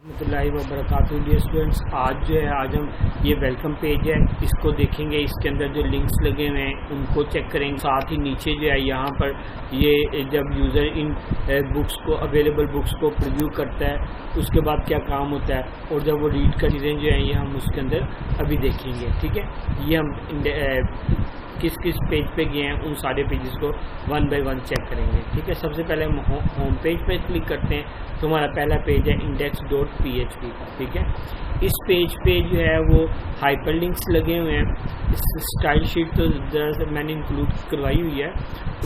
रहमतुल्लाहि व बरकातुहू। Dear students, आज हम ये वेलकम पेज है, इसको देखेंगे। इसके अंदर जो लिंक्स लगे हुए हैं उनको चेक करेंगे। साथ ही नीचे जो है यहाँ पर ये जब यूज़र इन बुक्स को अवेलेबल बुक्स को प्रीव्यू करता है उसके बाद क्या काम होता है और जब वो रीड कर चीज़ें जो है ये हम उसके अंदर अभी देखेंगे। ठीक है, ये हम किस किस पेज पे गए हैं उन सारे पेजेस को वन बाय वन चेक करेंगे। ठीक है, सबसे पहले हम होम पेज पे क्लिक करते हैं तो हमारा पहला पेज है index.php का। ठीक है, इस पेज पे जो है वो हाइपरलिंक्स लगे हुए हैं। स्टाइल शीट तो मैंने इंक्लूड करवाई हुई है।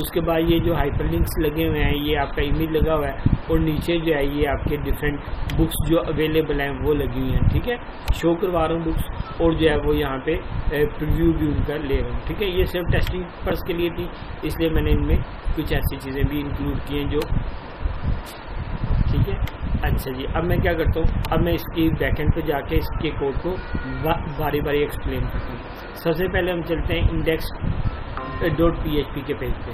उसके बाद ये जो हाइपरलिंक्स लगे हुए हैं ये आपका इमेज लगा हुआ है और नीचे जो है ये आपके डिफरेंट बुक्स जो अवेलेबल हैं वो लगी हुई हैं। ठीक है, शो करवा रहा हूँ बुक्स और जो है वो यहाँ पे प्रीव्यू भी उनका ले रहा हूँ। ठीक है, ये सिर्फ टेस्टिंग पर्पस के लिए थी, इसलिए मैंने इनमें कुछ ऐसी चीज़ें भी इंक्लूड की हैं जो ठीक है। अच्छा जी, अब मैं क्या करता हूँ, अब मैं इसकी बैकएंड पे जाके इसके कोड को बारी बारी एक्सप्लेन करता हूँ। सबसे पहले हम चलते हैं index.php के पेज पे।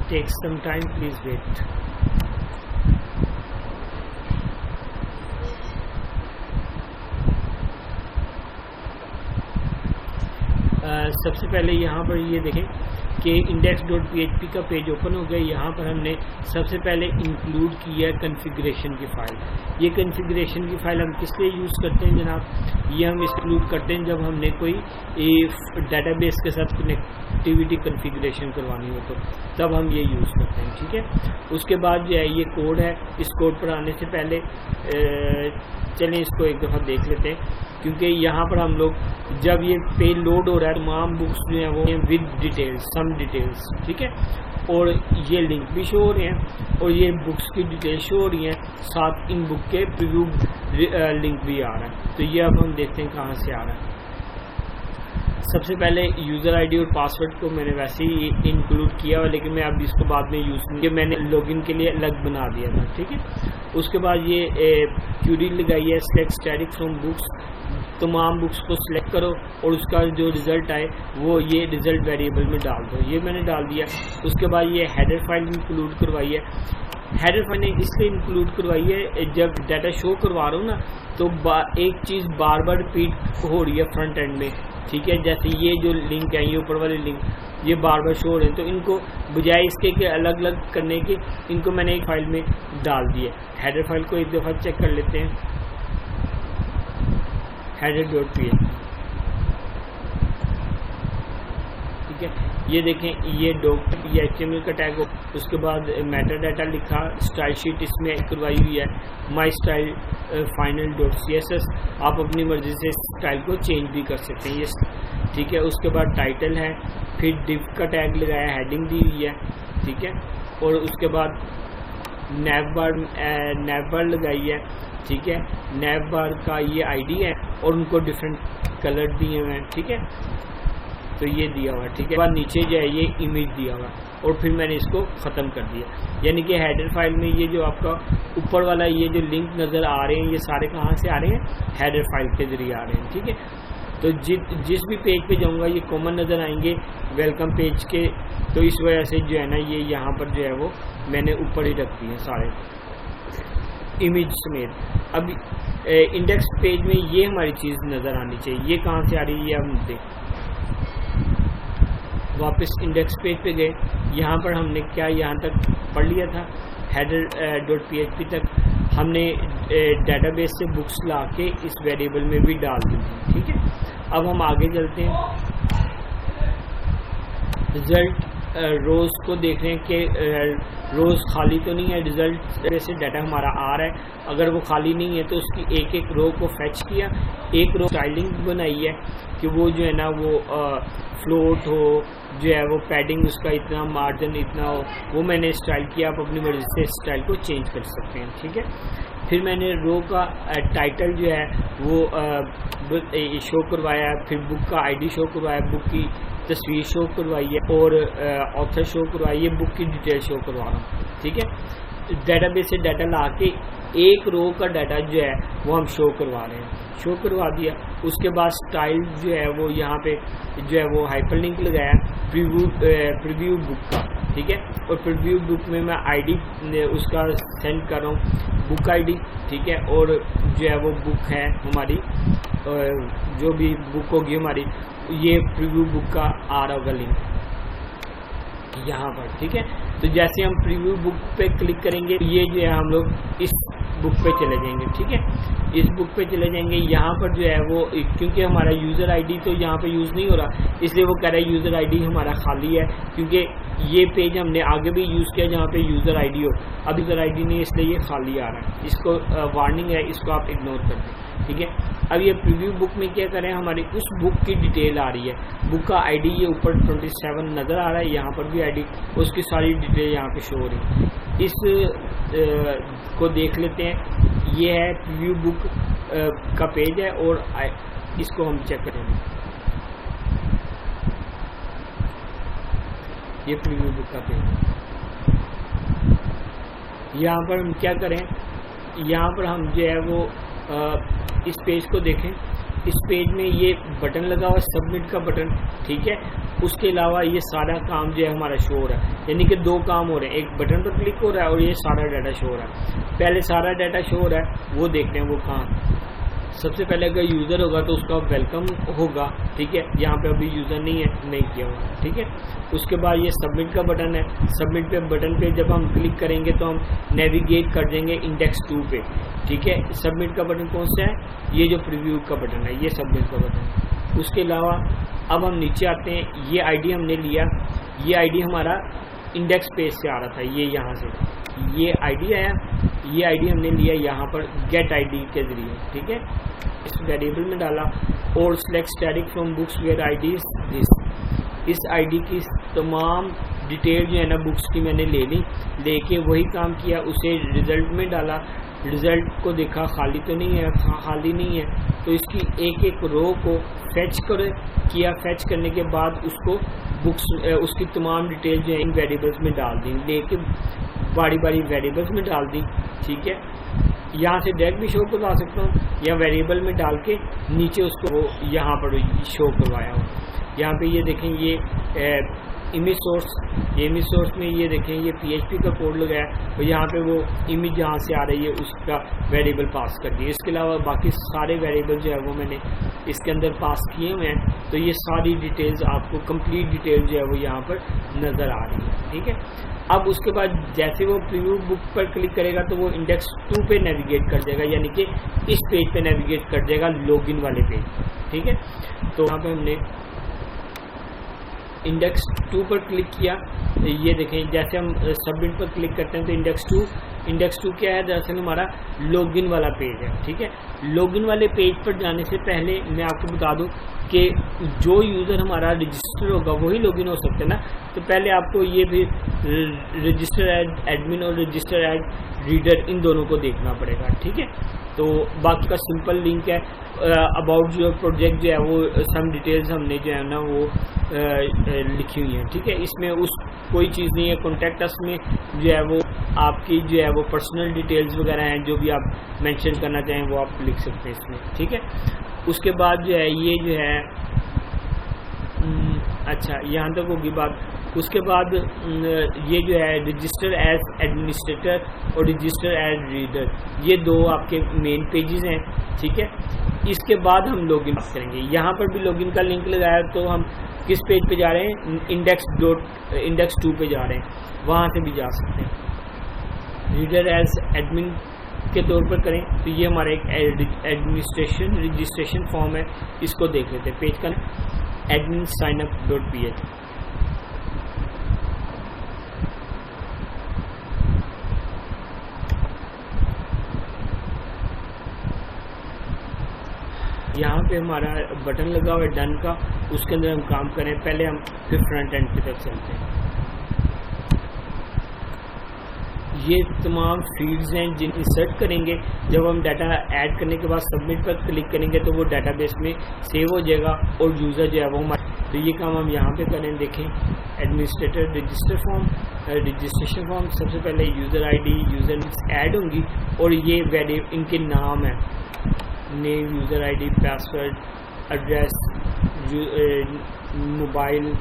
Take some time, please wait. सबसे पहले यहाँ पर ये देखें कि index.php का पेज ओपन हो गया। यहाँ पर हमने सबसे पहले इंक्लूड किया है कॉन्फ़िगरेशन की फ़ाइल। ये कॉन्फ़िगरेशन की फ़ाइल हम किस लिए यूज़ करते हैं जनाब, ये हम इंक्लूड करते हैं जब हमने कोई डेटाबेस के साथ कनेक्टिविटी कॉन्फ़िगरेशन करवानी हो तो तब हम ये यूज़ करते हैं। ठीक है, उसके बाद जो है ये कोड है। इस कोड पर आने से पहले चलें इसको एक दफ़ा देख लेते हैं, क्योंकि यहाँ पर हम लोग जब ये पेज लोड हो रहा है तमाम बुक्स जो हैं वो विद डिटेल्स, सम डिटेल्स। ठीक है, और ये लिंक भी शो हो रहे हैं और ये बुक्स की डिटेल्स शो हो रही हैं, साथ इन बुक के प्रीव्यू लिंक भी आ रहा है। तो ये अब हम देखते हैं कहाँ से आ रहा है। सबसे पहले यूज़र आईडी और पासवर्ड को मैंने वैसे ही इंक्लूड किया हुआ, लेकिन मैं अब इसको बाद में यूज़ नहीं, मैंने लॉगिन के लिए अलग बना दिया था। ठीक है, उसके बाद ये क्यूरी लगाई है, सिलेक्ट स्टैटिक फ्रॉम बुक्स। तमाम बुक्स को सिलेक्ट करो और उसका जो रिज़ल्ट आए वो ये रिज़ल्ट वेरिएबल में डाल दो। ये मैंने डाल दिया। उसके बाद ये हेडर फाइल इंक्लूड करवाई है। हेडर फाइल ने इसलिए इंक्लूड करवाई है, जब डाटा शो करवा रहा हूँ ना तो एक चीज़ बार बार रिपीट हो रही है फ्रंट एंड में। ठीक है, जैसे ये जो लिंक है, ये ऊपर वाले लिंक ये बार बार शो हो रहे हैं, तो इनको बजाय इसके कि अलग अलग करने के इनको मैंने एक फाइल में डाल दिया। हेडर फाइल को एक दफ़ा चेक कर लेते हैं, header.php। ठीक है, ये देखें ये ये HTML का टैग हो। उसके बाद मेटा डाटा लिखा, स्टाइल शीट इसमें करवाई हुई है, माई स्टाइल final.css। आप अपनी मर्ज़ी से स्टाइल को चेंज भी कर सकते हैं ये। ठीक है, उसके बाद टाइटल है, फिर डिव का टैग लगाया, हेडिंग दी हुई है। ठीक है, और उसके बाद नैव बार लगाई है। ठीक है, नैव बार का ये आईडी है और उनको डिफरेंट कलर दिए हुए हैं। ठीक है, तो ये दिया हुआ है। ठीक है, बाद नीचे जो है ये इमेज दिया हुआ है और फिर मैंने इसको ख़त्म कर दिया। यानी कि हेडर फाइल में ये जो आपका ऊपर वाला ये जो लिंक नज़र आ रहे हैं ये सारे कहाँ से आ रहे हैं, हेडर फाइल के ज़रिए आ रहे हैं। ठीक है, तो जिस भी पेज पे जाऊँगा ये कॉमन नज़र आएंगे वेलकम पेज के, तो इस वजह से जो है ना ये यहाँ पर जो है वो मैंने ऊपर ही रख दिए सारे इमेज समेत। अब इंडेक्स पेज में ये हमारी चीज़ नज़र आनी चाहिए। ये कहाँ से आ रही है ये हम देखें। वापस इंडेक्स पेज पे गए, यहाँ पर हमने क्या यहाँ तक पढ़ लिया था, header.php तक हमने डेटाबेस से बुक्स ला के इस वेरिएबल में भी डाल दी थी। ठीक है, अब हम आगे चलते हैं। रिज़ल्ट रोज़ को देख रहे हैं कि रोज़ खाली तो नहीं है, रिज़ल्ट से डाटा हमारा आ रहा है। अगर वो खाली नहीं है तो उसकी एक एक रो को फैच किया, एक रो स्टाइलिंग बनाई है कि वो जो है ना वो फ्लोट हो, जो है वो पैडिंग उसका इतना, मार्जिन इतना हो, वो मैंने स्टाइल किया। आप अपनी मर्ज़ी से स्टाइल को चेंज कर सकते हैं। ठीक है, फिर मैंने रो का टाइटल जो है वो शो करवाया, फिर बुक का आईडी शो करवाया, बुक की तस्वीर शो करवाई है और ऑथर शो करवाई है, बुक की डिटेल शो करवा रहा हूँ। ठीक है, डेटाबेस से डाटा ला के एक रो का डाटा जो है वो हम शो करवा रहे हैं, शो करवा दिया। उसके बाद स्टाइल जो है वो यहाँ पे जो है वो हाइपरलिंक लगाया प्रीव्यू बुक का। ठीक है, और प्रीव्यू बुक में मैं आईडी उसका सेंड कर रहा हूँ, बुक आईडी। ठीक है, और जो है वो बुक है हमारी, जो भी बुक होगी हमारी, ये प्रीव्यू बुक का आ रहा होगा लिंक यहाँ पर। ठीक है, तो जैसे हम प्रीव्यू बुक पे क्लिक करेंगे ये जो है हम लोग इस बुक पे चले जाएंगे। ठीक है, इस बुक पे चले जाएंगे। यहाँ पर जो है वो क्योंकि हमारा यूज़र आईडी तो यहाँ पे यूज़ नहीं हो रहा, इसलिए वो कह रहा है यूज़र आईडी हमारा खाली है, क्योंकि ये पेज हमने आगे भी यूज़ किया जहाँ पे यूज़र आईडी हो। अब यूज़र आईडी नहीं, इसलिए ये खाली आ रहा है। इसको वार्निंग है, इसको आप इग्नोर कर दें। ठीक है, अब ये प्रीव्यू बुक में क्या करें, हमारी उस बुक की डिटेल आ रही है, बुक का आईडी ये ऊपर 27 नज़र आ रहा है, यहाँ पर भी आईडी, उसकी सारी डिटेल यहाँ पे शो हो रही है। इस को देख लेते हैं, ये है प्रीव्यू बुक का पेज है और इसको हम चेक करेंगे। ये प्रीव्यू बुक का पेज, यहाँ पर हम क्या करें, यहाँ पर हम जो है वो इस पेज को देखें। इस पेज में ये बटन लगा हुआ है, सबमिट का बटन। ठीक है, उसके अलावा ये सारा काम जो है हमारा शो हो रहा है, यानी कि दो काम हो रहे हैं, एक बटन पर क्लिक हो रहा है और ये सारा डाटा शो हो रहा है। पहले सारा डाटा शो हो रहा है, वो देखते हैं वो कहाँ। सबसे पहले अगर यूज़र होगा तो उसका वेलकम होगा। ठीक है, यहाँ पे अभी यूज़र नहीं है, नहीं किया होगा। ठीक है, उसके बाद ये सबमिट का बटन है, सबमिट पे बटन पे जब हम क्लिक करेंगे तो हम नेविगेट कर देंगे इंडेक्स 2 पे। ठीक है, सबमिट का बटन कौन सा है, ये जो प्रीव्यू का बटन है, ये सबमिट का बटन है। उसके अलावा अब हम नीचे आते हैं, ये आईडी हमने लिया, ये आईडी हमारा इंडेक्स पेज से आ रहा था, ये यहाँ से ये आईडी आया, ये आईडी हमने लिया यहाँ पर गेट आईडी के जरिए। ठीक है, इस वेरिएबल में डाला और select static from books where ID this. इस आईडी की तमाम डिटेल जो है ना बुक्स की मैंने ले ली, लेके वही काम किया, उसे रिजल्ट में डाला, रिजल्ट को देखा खाली तो नहीं है, खाली नहीं है, तो इसकी एक एक रो को फैच किया। फैच करने के बाद उसको बुक्स उसकी तमाम डिटेल जो है इन वेरिएबल्स में डाल दी, लेके बारी बारी वेरिएबल्स में डाल दी। ठीक है, यहाँ से डायरेक्ट भी शो करवा सकता हूँ या वेरिएबल में डाल के नीचे उसको यहाँ पर शो करवाया हो। यहाँ पे ये देखें, ये इमेज सोर्स, ये इमेज सोर्स में ये देखें ये PHP का कोड लगाया और यहाँ पे वो इमेज जहाँ से आ रही है उसका वेरिएबल पास कर दिया। इसके अलावा बाकी सारे वेरिएबल जो है वो मैंने इसके अंदर पास किए हुए हैं, तो ये सारी डिटेल्स आपको कंप्लीट डिटेल जो है वो यहाँ पर नज़र आ रही है। ठीक है, अब उसके बाद जैसे वो प्रीव्यू बुक पर क्लिक करेगा तो वो इंडेक्स 2 पे नेविगेट कर जाएगा, यानी कि इस पेज पे नेविगेट कर जाएगा, लॉगिन वाले पेज। ठीक है, तो यहाँ पे हमने इंडेक्स 2 पर क्लिक किया, ये देखें जैसे हम सबमिट पर क्लिक करते हैं तो इंडेक्स 2 क्या है, दरअसल हमारा लॉगिन वाला पेज है। ठीक है, लॉगिन वाले पेज पर जाने से पहले मैं आपको बता दूं कि जो यूज़र हमारा रजिस्टर होगा वही लॉगिन हो सकते हैं ना, तो पहले आपको ये भी रजिस्टर एज एडमिन और रजिस्टर एज रीडर इन दोनों को देखना पड़ेगा। ठीक है, तो बाकी का सिंपल लिंक है, अबाउट जो प्रोजेक्ट जो है वो सम डिटेल्स हमने जो है ना वो लिखी हुई है। ठीक है, इसमें उस कोई चीज़ नहीं है, कॉन्टैक्ट अस में जो है वो आपकी जो है वो पर्सनल डिटेल्स वगैरह हैं, जो भी आप मेंशन करना चाहें वो आप लिख सकते हैं इसमें। ठीक है, उसके बाद जो है ये जो है अच्छा यहाँ तक होगी बात। उसके बाद ये जो है रजिस्टर एज एडमिनिस्ट्रेटर और रजिस्टर एज रीडर, ये दो आपके मेन पेजेस हैं। ठीक है, इसके बाद हम लॉगिन करेंगे। यहाँ पर भी लॉगिन का लिंक लगाया, तो हम किस पेज पे जा रहे हैं, इंडेक्स 2 पे जा रहे हैं, वहाँ से भी जा सकते हैं। रीडर एज एडमिन के तौर पर करें तो ये हमारा एक एडमिनिस्ट्रेशन रजिस्ट्रेशन फॉर्म है, इसको देख लेते हैं। पेज का admin signup.ph। यहाँ पे हमारा बटन लगा हुआ है डन का, उसके अंदर हम काम करें। पहले हम फिर फ्रंट एंड की तरफ चलते हैं। ये तमाम फील्ड्स हैं जिन इंसर्ट करेंगे। जब हम डाटा ऐड करने के बाद सबमिट पर क्लिक करेंगे तो वो डाटाबेस में सेव हो जाएगा और यूज़र जो है वो हमारे, तो ये काम हम यहाँ पे करें। देखें administrator register form, registration form, सबसे पहले यूज़र आईडी, यूज़र ऐड होंगी और ये इनके नाम है, name, user ID, password, address, mobile,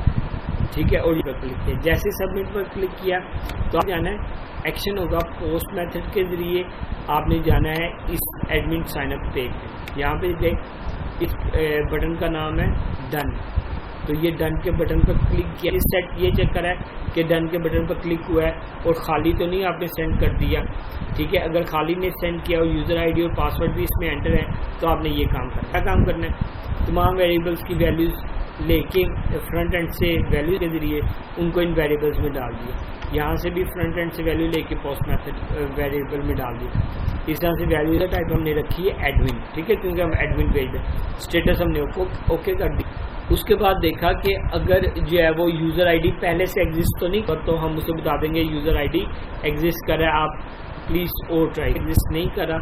ठीक है। और ये पर क्लिक किया, जैसे सबमिट पर क्लिक किया तो आप जाना है एक्शन होगा पोस्ट मेथड के ज़रिए आपने जाना है इस एडमिन साइनअप पेज। यहाँ पे गए, इस बटन का नाम है डन, तो ये डन के बटन पर क्लिक किया। इस सेट ये चेक करा है कि डन के बटन पर क्लिक हुआ है और खाली तो नहीं आपने सेंड कर दिया, ठीक है। अगर खाली ने सेंड किया और यूज़र आईडी और पासवर्ड भी इसमें एंटर है तो आपने ये काम करना है। क्या काम करना है, तमाम वेरिएबल्स की वैल्यूज़ लेके फ्रंट एंड से वैल्यू के ज़रिए उनको इन वेरिएबल्स में डाल दिया। यहाँ से भी फ्रंट एंड से वैल्यू लेके पोस्ट मेथड वेरिएबल में डाल दिया। इस तरह से वैल्यू का टाइप हमने रखी है एडमिन, ठीक है, क्योंकि हम एडमिन पेज में स्टेटस हमने ओके कर दी। उसके बाद देखा कि अगर जो है वो यूज़र आईडी पहले से एग्जिस्ट तो नहीं कर, तो हम उसे बता देंगे यूज़र आईडी एग्जिस्ट कर रहा है, आप प्लीज़ और ट्राई। एग्जिस्ट नहीं करा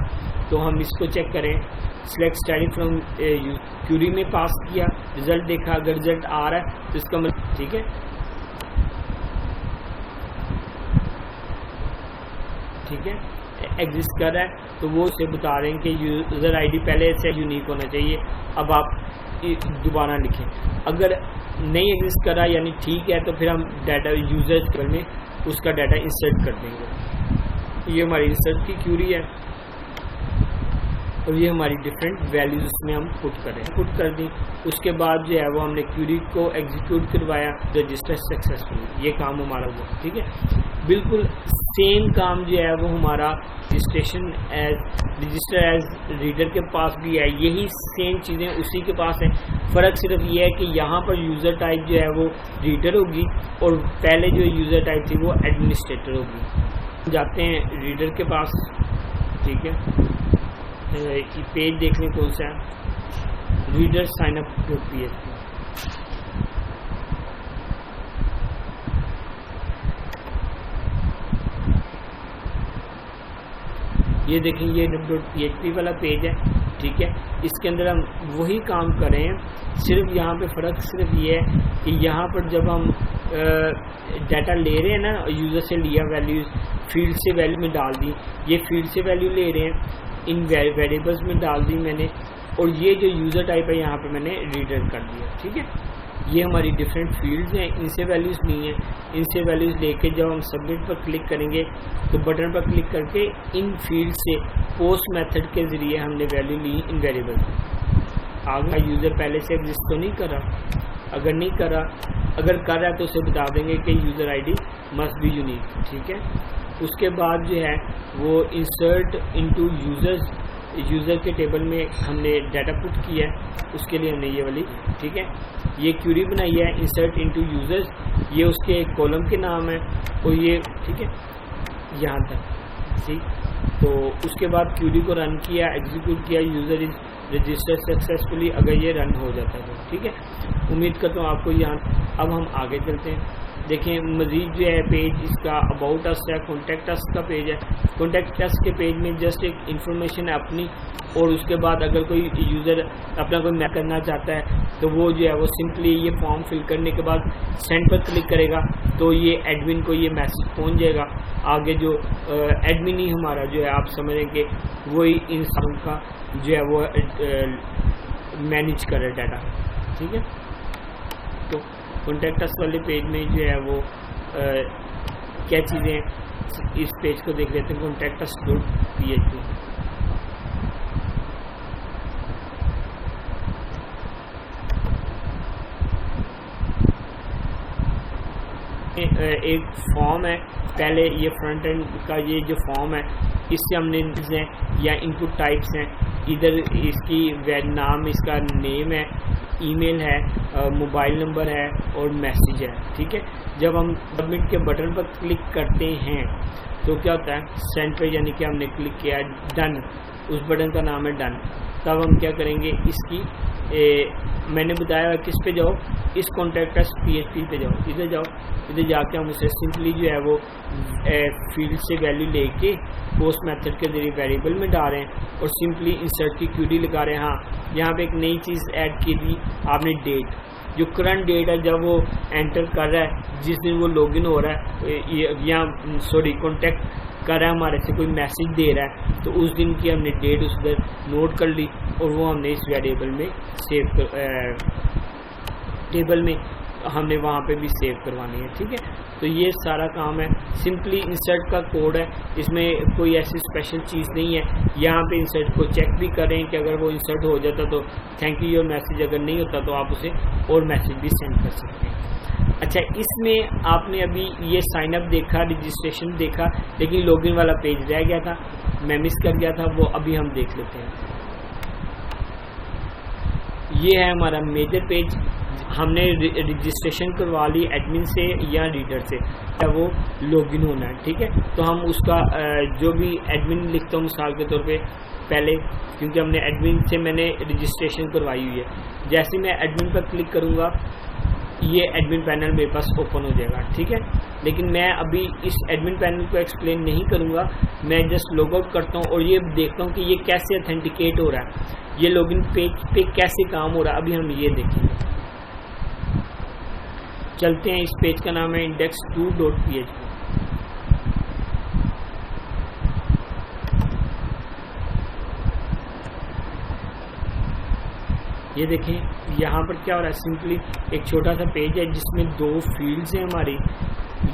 तो हम इसको चेक करें, सिलेक्ट स्टार्टिंग फ्रॉम क्यूरी में पास किया, रिजल्ट देखा, अगर रिजल्ट आ रहा है तो इसका मतलब ठीक है, ठीक है, एग्जिस्ट कर रहा है तो वो उसे बता रहे हैं कि यूज़र आईडी पहले से यूनिक होना चाहिए। अब आप दोबारा लिखें, अगर नहीं एग्जिस्ट कर रहा यानी ठीक है तो फिर हम डाटा यूजर में उसका डाटा इंसर्ट कर देंगे। ये हमारी इंसर्ट की क्यूरी है और ये हमारी डिफरेंट वैल्यूज उसमें हम पुट कर दी। उसके बाद जो है वो हमने क्यूरी को एग्जीक्यूट करवाया, रजिस्टर सक्सेसफुल, ये काम हमारा हुआ, ठीक है। बिल्कुल सेम काम जो है वो हमारा रजिस्टर एज रीडर के पास भी है, यही सेम चीज़ें उसी के पास है। फ़र्क सिर्फ ये है कि यहाँ पर यूज़र टाइप जो है वो रीडर होगी और पहले जो यूज़र टाइप थी वो एडमिनिस्ट्रेटर होगी। जाते हैं रीडर के पास, ठीक है, पेज देखने कौन सा है, रीडर साइनअप.php। ये देखिए ये .php वाला पेज है, ठीक है। इसके अंदर हम वही काम कर रहे हैं, सिर्फ यहाँ पे फ़र्क सिर्फ ये है कि यहाँ पर जब हम डाटा ले रहे हैं ना, यूज़र से लिया वैल्यूज़, फील्ड से वैल्यू में डाल दी, ये फील्ड से वैल्यू ले रहे हैं, इन वेरिएबल्स में डाल दी मैंने, और ये जो यूज़र टाइप है यहाँ पे मैंने रीडर कर दिया, ठीक है। ये हमारी डिफरेंट फील्ड्स हैं, इनसे वैल्यूज़ नहीं है, इनसे वैल्यूज़ लेके जब हम सबमिट पर क्लिक करेंगे तो बटन पर क्लिक करके इन फील्ड से पोस्ट मेथड के ज़रिए हमने वैल्यू ली इन वेरिएबल। आगे यूज़र पहले से एग्जिस्ट तो नहीं करा, अगर नहीं करा, अगर कर रहा है तो उसे बता देंगे कि user ID must be unique, ठीक है। उसके बाद जो है वो इंसर्ट इनटू यूज़र के टेबल में हमने डाटा पुट किया है, उसके लिए हमने ये वाली, ठीक है, ये क्यूरी बनाई है इंसर्ट इनटू यूजर्स, ये उसके एक कॉलम के नाम है और ये, ठीक है, यहाँ तक, ठीक। तो उसके बाद क्यूरी को रन किया, एग्जीक्यूट किया, यूज़र इज रजिस्टर्ड सक्सेसफुली, अगर ये रन हो जाता है तो, ठीक है। उम्मीद करता हूँ आपको यहाँ। अब हम आगे चलते हैं, देखें मज़ीद जो है पेज इसका अबाउट अस है, कॉन्टैक्ट अस का पेज है। कॉन्टैक्ट अस के पेज में जस्ट एक इन्फॉर्मेशन है अपनी, और उसके बाद अगर कोई यूज़र अपना कोई मैप करना चाहता है तो वो जो है वो सिंपली ये फॉर्म फिल करने के बाद सेंड पर क्लिक करेगा तो ये एडमिन को ये मैसेज पहुंच जाएगा। आगे जो एडमिन ही हमारा जो है आप समझ रहे कि वही इन सब का जो है वो मैनेज करे डाटा, ठीक है। तो कॉन्टैक्ट अस वाले पेज में जो है वो क्या चीज़ें हैं, इस पेज को देख लेते हैं, कॉन्टैक्ट अस .php। एक फॉर्म है, पहले ये फ्रंट एंड का ये जो फॉर्म है इससे हमने हैं या इनपुट टाइप्स हैं, इधर इसकी नाम, इसका नेम है, ईमेल है, मोबाइल नंबर है और मैसेज है, ठीक है। जब हम सबमिट के बटन पर क्लिक करते हैं तो क्या होता है, सेंड पे, यानी कि हमने क्लिक किया डन, उस बटन का नाम है डन। तब हम क्या करेंगे, इसकी मैंने बताया किस पे जाओ, इस कॉन्टैक्ट अस PHP पे जाओ, इधर जाओ, इधर जाके हम उसे सिंपली जो है वो फील्ड से वैल्यू लेके पोस्ट मेथड के जरिए वेरिएबल में डाल रहे हैं और सिंपली इंसर्ट की क्यूरी लगा रहे हैं। हाँ, यहाँ पे एक नई चीज़ ऐड की थी आपने, डेट, जो करंट डेट है जब वो एंटर कर रहा है, जिस दिन वो लॉगिन हो रहा है या सॉरी कॉन्टैक्ट कर रहा है हमारे से, कोई मैसेज दे रहा है, तो उस दिन की हमने डेट उस पर नोट कर ली और वो हमने इस वेरिएबल में सेव टेबल में हमने वहाँ पे भी सेव करवानी है। ठीक है, तो ये सारा काम है, सिंपली इंसर्ट का कोड है, इसमें कोई ऐसी स्पेशल चीज़ नहीं है। यहाँ पे इंसर्ट को चेक भी करें कि अगर वो इंसर्ट हो जाता तो थैंक यू योर मैसेज, अगर नहीं होता तो आप उसे और मैसेज भी सेंड कर सकते हैं। अच्छा, इसमें आपने अभी ये साइन अप देखा, रजिस्ट्रेशन देखा, लेकिन लॉगिन वाला पेज रह गया था, मैं मिस कर गया था, वो अभी हम देख लेते हैं। ये है हमारा मेजर पेज, हमने रजिस्ट्रेशन करवा ली एडमिन से या रीडर से, तब वो लॉगिन होना है। ठीक है, तो हम उसका जो भी एडमिन लिखता हूँ मिसाल के तौर पे पहले, क्योंकि हमने एडमिन से मैंने रजिस्ट्रेशन करवाई हुई है, जैसे मैं एडमिन पर क्लिक करूँगा ये एडमिन पैनल मेरे पास ओपन हो जाएगा। ठीक है, लेकिन मैं अभी इस एडमिन पैनल को एक्सप्लेन नहीं करूँगा, मैं जस्ट लॉग आउट करता हूँ और ये देखता हूँ कि ये कैसे ऑथेंटिकेट हो रहा है, ये लॉगिन पेज पे कैसे काम हो रहा है, अभी हम ये देखेंगे। चलते हैं, इस पेज का नाम है index2.php। ये देखें यहाँ पर क्या हो रहा है, सिंपली एक छोटा सा पेज है जिसमें 2 फील्ड्स हैं हमारी,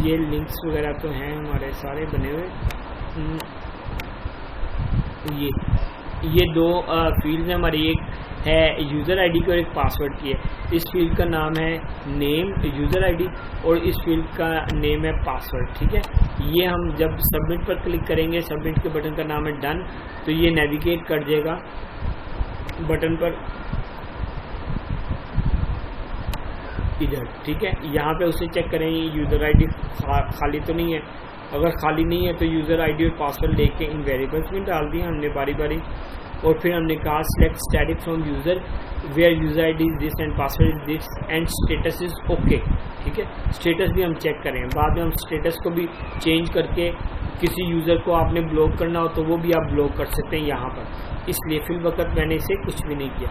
ये लिंक्स वगैरह तो हैं हमारे सारे बने हुए, ये 2 फील्ड्स हैं हमारी, एक है यूज़र आईडी की और एक पासवर्ड की है। इस फील्ड का नाम है नेम यूज़र आईडी और इस फील्ड का नेम है पासवर्ड। ठीक है, ये हम जब सबमिट पर क्लिक करेंगे, सबमिट के बटन का नाम है डन, तो ये नेविगेट कर जाएगा बटन पर इधर। ठीक है, यहाँ पे उसे चेक करें यूज़र आईडी खाली तो नहीं है, अगर खाली नहीं है तो यूज़र आईडी और पासवर्ड लेके इन वेरिएबल्स में डाल दिया हमने बारी बारी, और फिर हमने कहा select static from user where user ID is this and password is this and status is okay. ठीक है, स्टेटस भी हम चेक करें, बाद में हम स्टेटस को भी चेंज करके किसी यूज़र को आपने ब्लॉक करना हो तो वो भी आप ब्लॉक कर सकते हैं यहाँ पर, इसलिए फिल वक्त मैंने इसे कुछ भी नहीं किया।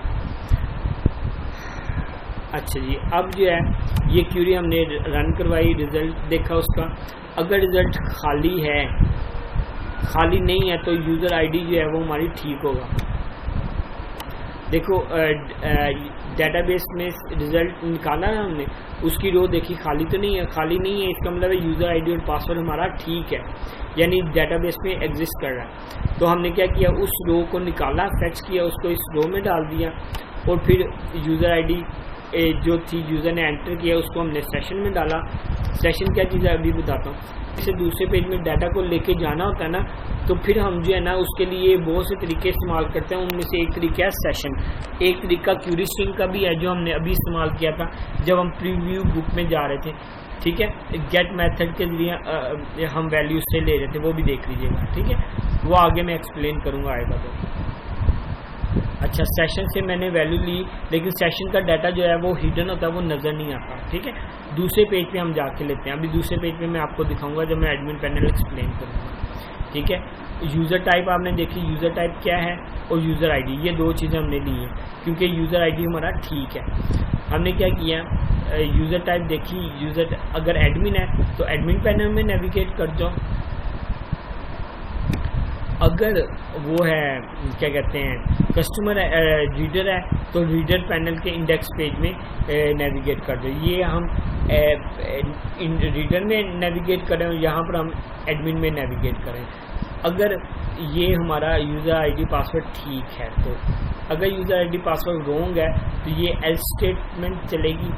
अच्छा जी, अब जो है ये क्यूरी हमने रन करवाई, रिज़ल्ट देखा उसका, अगर रिज़ल्ट खाली है, खाली नहीं है तो यूज़र आईडी जो है वो हमारी ठीक होगा। देखो डेटाबेस में रिज़ल्ट निकाला है हमने, उसकी रो देखी खाली तो नहीं है, खाली नहीं है इसका मतलब है यूज़र आईडी और पासवर्ड हमारा ठीक है, यानी डेटाबेस में एग्जिस्ट कर रहा है। तो हमने क्या किया, उस रो को निकाला, फेच किया, उसको इस रो में डाल दिया और फिर यूज़र आईडी जो थी यूज़र ने एंटर किया उसको हमने सेशन में डाला। सेशन क्या चीज़ है अभी बताता हूँ। जैसे दूसरे पेज में डाटा को लेके जाना होता है ना, तो फिर हम जो है ना उसके लिए बहुत से तरीके इस्तेमाल करते हैं, उनमें से एक तरीका है सेशन, एक तरीका क्यूरी स्ट्रिंग का भी है जो हमने अभी इस्तेमाल किया था जब हम प्रीव्यू बुक में जा रहे थे। ठीक है, गेट मेथड के जरिए हम वैल्यू से ले रहे थे, वो भी देख लीजिएगा। ठीक है, वो आगे मैं एक्सप्लेन करूँगा आएगा तो। अच्छा, सेशन से मैंने वैल्यू ली, लेकिन सेशन का डाटा जो है वो हिडन होता है, वो नज़र नहीं आता। ठीक है, दूसरे पेज पे हम जाके लेते हैं, अभी दूसरे पेज पे मैं आपको दिखाऊंगा जब मैं एडमिन पैनल एक्सप्लेन करूँगा। ठीक है, यूज़र टाइप आपने देखी, यूज़र टाइप क्या है और यूज़र आईडी, ये 2 चीज़ें हमने ली हैं क्योंकि यूज़र आईडी हमारा ठीक है। हमने क्या किया, यूज़र टाइप देखी, यूज़र अगर एडमिन है तो एडमिन पैनल में नेविगेट कर जाओ, अगर वो है क्या कहते हैं कस्टमर रीडर है तो रीडर पैनल के इंडेक्स पेज में नेविगेट कर दो। ये हम रीडर में नेविगेट करें और यहाँ पर हम एडमिन में नेविगेट करें। अगर ये हमारा यूज़र आईडी पासवर्ड ठीक है, तो अगर यूज़र आईडी पासवर्ड रॉन्ग है तो ये एल्स स्टेटमेंट चलेगी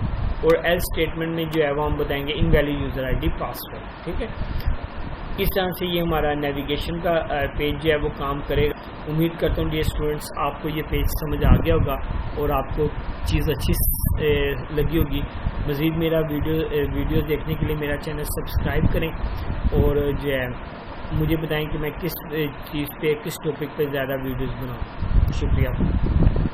और एल्स स्टेटमेंट में जो है वो हम बताएंगे इनवैलिड यूज़र आईडी पासवर्ड। ठीक है, इस तरह से ये हमारा नेविगेशन का पेज जो है वो काम करेगा। उम्मीद करता हूँ डियर स्टूडेंट्स आपको ये पेज समझ आ गया होगा और आपको चीज़ अच्छी लगी होगी। मज़ीद मेरा वीडियो देखने के लिए मेरा चैनल सब्सक्राइब करें और जो है मुझे बताएं कि मैं किस चीज़ पे, किस टॉपिक पे ज़्यादा वीडियोस बनाऊं। शुक्रिया।